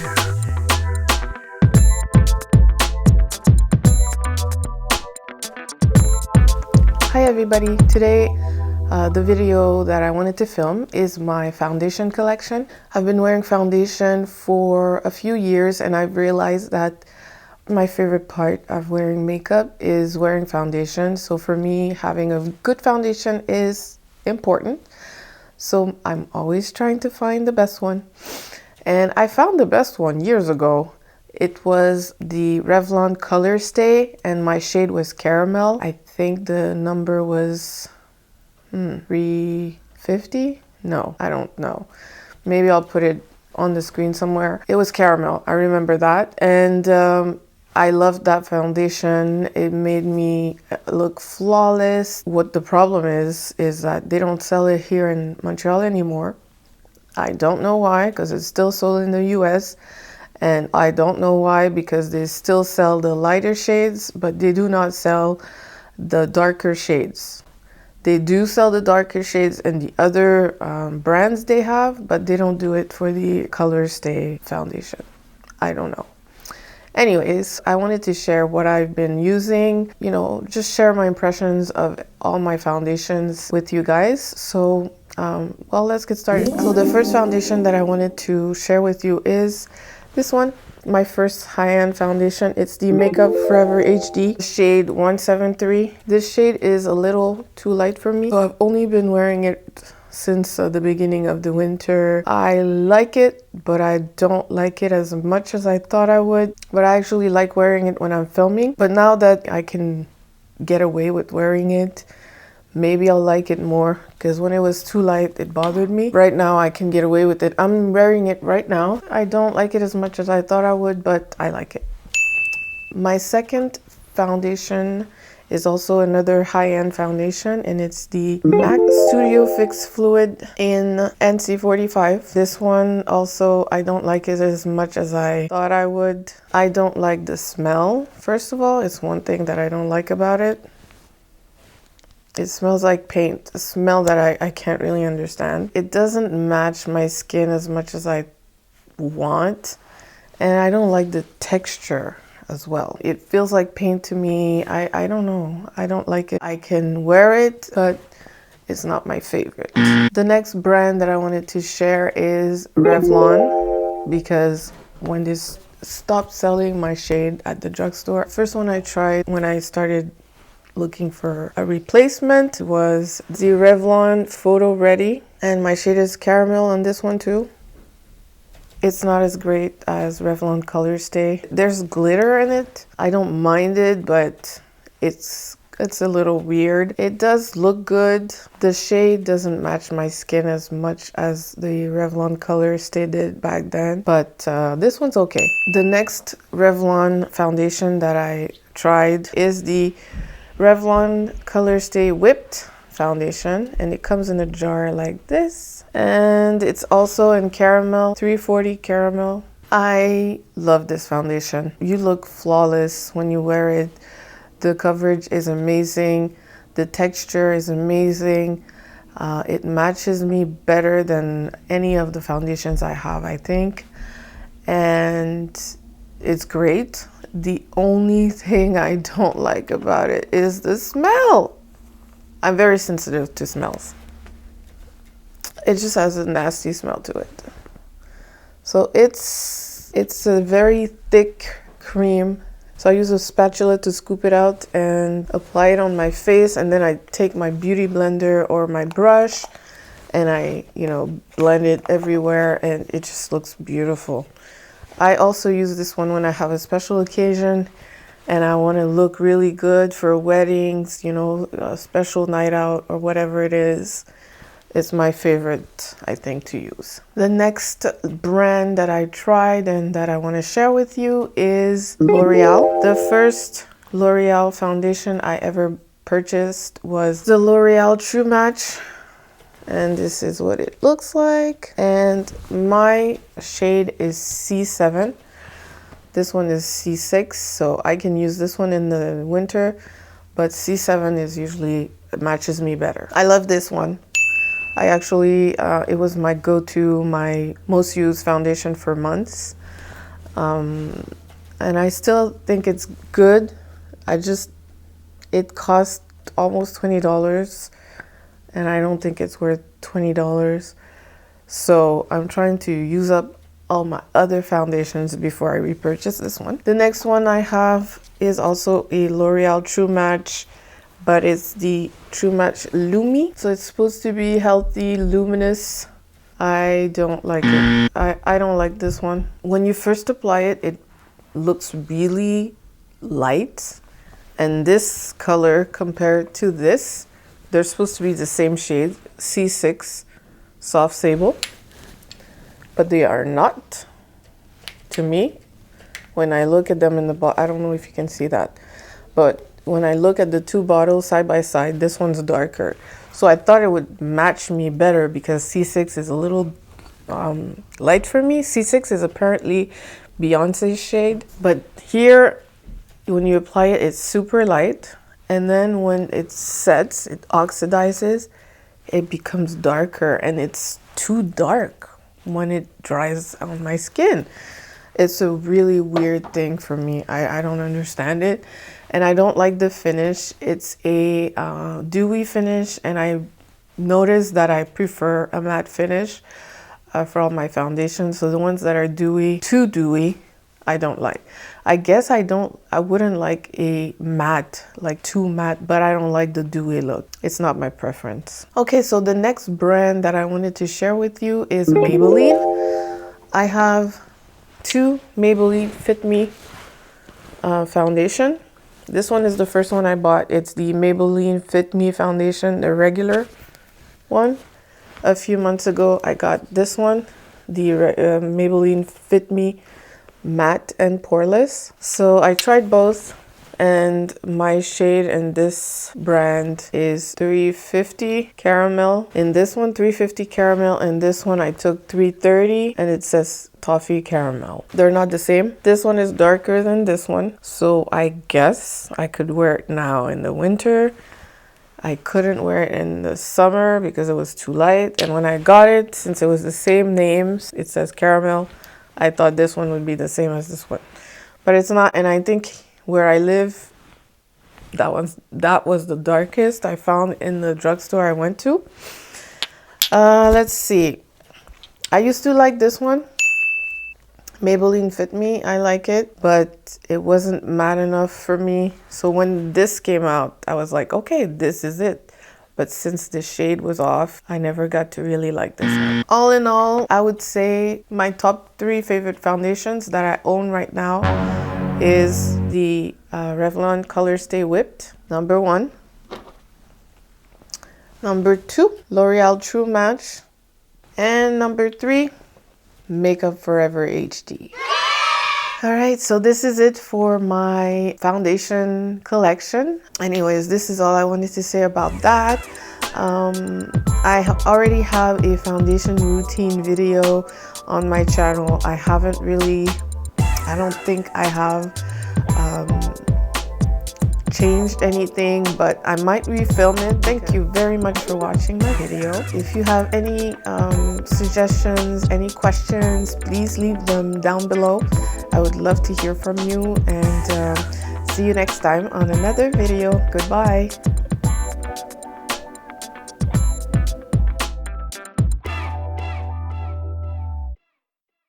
Hi everybody, today the video that I wanted to film is my foundation collection. I've been wearing foundation for a few years and I've realized that my favorite part of wearing makeup is wearing foundation. So for me, having a good foundation is important. So I'm always trying to find the best one. And I found the best one years ago. It was the Revlon Colorstay and my shade was Caramel. I think the number was 350? No, I don't know. Maybe I'll put it on the screen somewhere. It was Caramel, I remember that. And I loved that foundation. It made me look flawless. What the problem is that they don't sell it here in Montreal anymore. I don't know why, because it's still sold in the US. And I don't know why, because they still sell the lighter shades, but they do not sell the darker shades. They do sell the darker shades and the other brands they have, but they don't do it for the Colorstay foundation. I don't know. Anyways, I wanted to share what I've been using, you know, just share my impressions of all my foundations with you guys. So, well, let's get started. So the first foundation that I wanted to share with you is this one, my first high-end foundation. It's the Makeup Forever HD shade 173. This shade is a little too light for me, so I've only been wearing it since the beginning of the winter. I like it, but I don't like it as much as I thought I would. But I actually like wearing it when I'm filming. But now that I can get away with wearing it, maybe I'll like it more, because when it was too light, it bothered me. Right now, I can get away with it. I'm wearing it right now. I don't like it as much as I thought I would, but I like it. My second foundation is also another high-end foundation, and it's the MAC Studio Fix Fluid in NC45. This one also, I don't like it as much as I thought I would. I don't like the smell. First of all, it's one thing that I don't like about it. It smells like paint, a smell that I can't really understand. It doesn't match my skin as much as I want, and I don't like the texture as well. It feels like paint to me. I don't know. I don't like it. I can wear it, but it's not my favorite. The next brand that I wanted to share is Revlon, because when they stopped selling my shade at the drugstore, first one I tried when I started looking for a replacement was the Revlon Photo Ready, and my shade is Caramel on this one too. It's not as great as Revlon Colorstay. There's glitter in it. I don't mind it, but it's a little weird. It does look good. The shade doesn't match my skin as much as the Revlon Colorstay did back then, but this one's okay. The next Revlon foundation that I tried is the Revlon Colorstay Whipped foundation, and it comes in a jar like this, and it's also in Caramel, 340 Caramel. I love this foundation. You look flawless when you wear it. The coverage is amazing. The texture is amazing. It matches me better than any of the foundations I have, I think, and it's great. The only thing I don't like about it is the smell. I'm very sensitive to smells. It just has a nasty smell to it. So it's a very thick cream. So I use a spatula to scoop it out and apply it on my face, and then I take my beauty blender or my brush and I, you know, blend it everywhere, and it just looks beautiful. I also use this one when I have a special occasion and I want to look really good for weddings, you know, a special night out or whatever it is. It's my favorite, I think, to use. The next brand that I tried and that I want to share with you is Loreal. The first Loreal foundation I ever purchased was the L'Oreal True Match. And this is what it looks like. And my shade is C7. This one is C6, so I can use this one in the winter, but C7 is usually, it matches me better. I love this one. I actually, it was my go-to, my most used foundation for months. And I still think it's good. It cost almost $20, and I don't think it's worth $20. So I'm trying to use up all my other foundations before I repurchase this one. The next one I have is also a L'Oreal True Match, but it's the True Match Lumi. So it's supposed to be healthy, luminous. I don't like it. I don't like this one. When you first apply it, it looks really light. And this color compared to this, they're supposed to be the same shade, C6 Soft Sable. But they are not, to me. When I look at them in the bottle, I don't know if you can see that, but when I look at the two bottles side by side, this one's darker. So I thought it would match me better because C6 is a little light for me. C6 is apparently Beyonce's shade, but here, when you apply it, it's super light. And then when it sets, it oxidizes, it becomes darker, and it's too dark when it dries on my skin. It's a really weird thing for me. I don't understand it, and I don't like the finish. It's a dewy finish, and I noticed that I prefer a matte finish for all my foundations. So the ones that are too dewy, I don't like. I guess I wouldn't like a matte, like too matte, but I don't like the dewy look. It's not my preference. Okay, so the next brand that I wanted to share with you is Maybelline. I have two Maybelline Fit Me foundation. This one is the first one I bought. It's the Maybelline Fit Me foundation, the regular one. A few months ago, I got this one, the Maybelline Fit Me Matte and Poreless. So I tried both, and my shade in this brand is 350 Caramel. In this one, 350 Caramel. In this one, I took 330, and it says Toffee Caramel. They're not the same. This one is darker than this one, so I guess I could wear it now in the winter. I couldn't wear it in the summer because it was too light. And when I got it, since it was the same names, it says Caramel, I thought this one would be the same as this one, but it's not. And I think where I live, that was the darkest I found in the drugstore I went to. Let's see. I used to like this one, Maybelline Fit Me. I like it, but it wasn't matte enough for me. So when this came out, I was like, okay, this is it. But since the shade was off, I never got to really like this one. All in all, I would say my top 3 favorite foundations that I own right now is the Revlon Colorstay Whipped, number 1. Number 2, L'Oreal True Match. And number 3, Makeup Forever HD. All right, so this is it for my foundation collection. Anyways, this is all I wanted to say about that. I already have a foundation routine video on my channel. I don't think I have changed anything, but I might refilm it. Thank you very much for watching my video. If you have any suggestions, any questions, please leave them down below. I would love to hear from you, and see you next time on another video. Goodbye.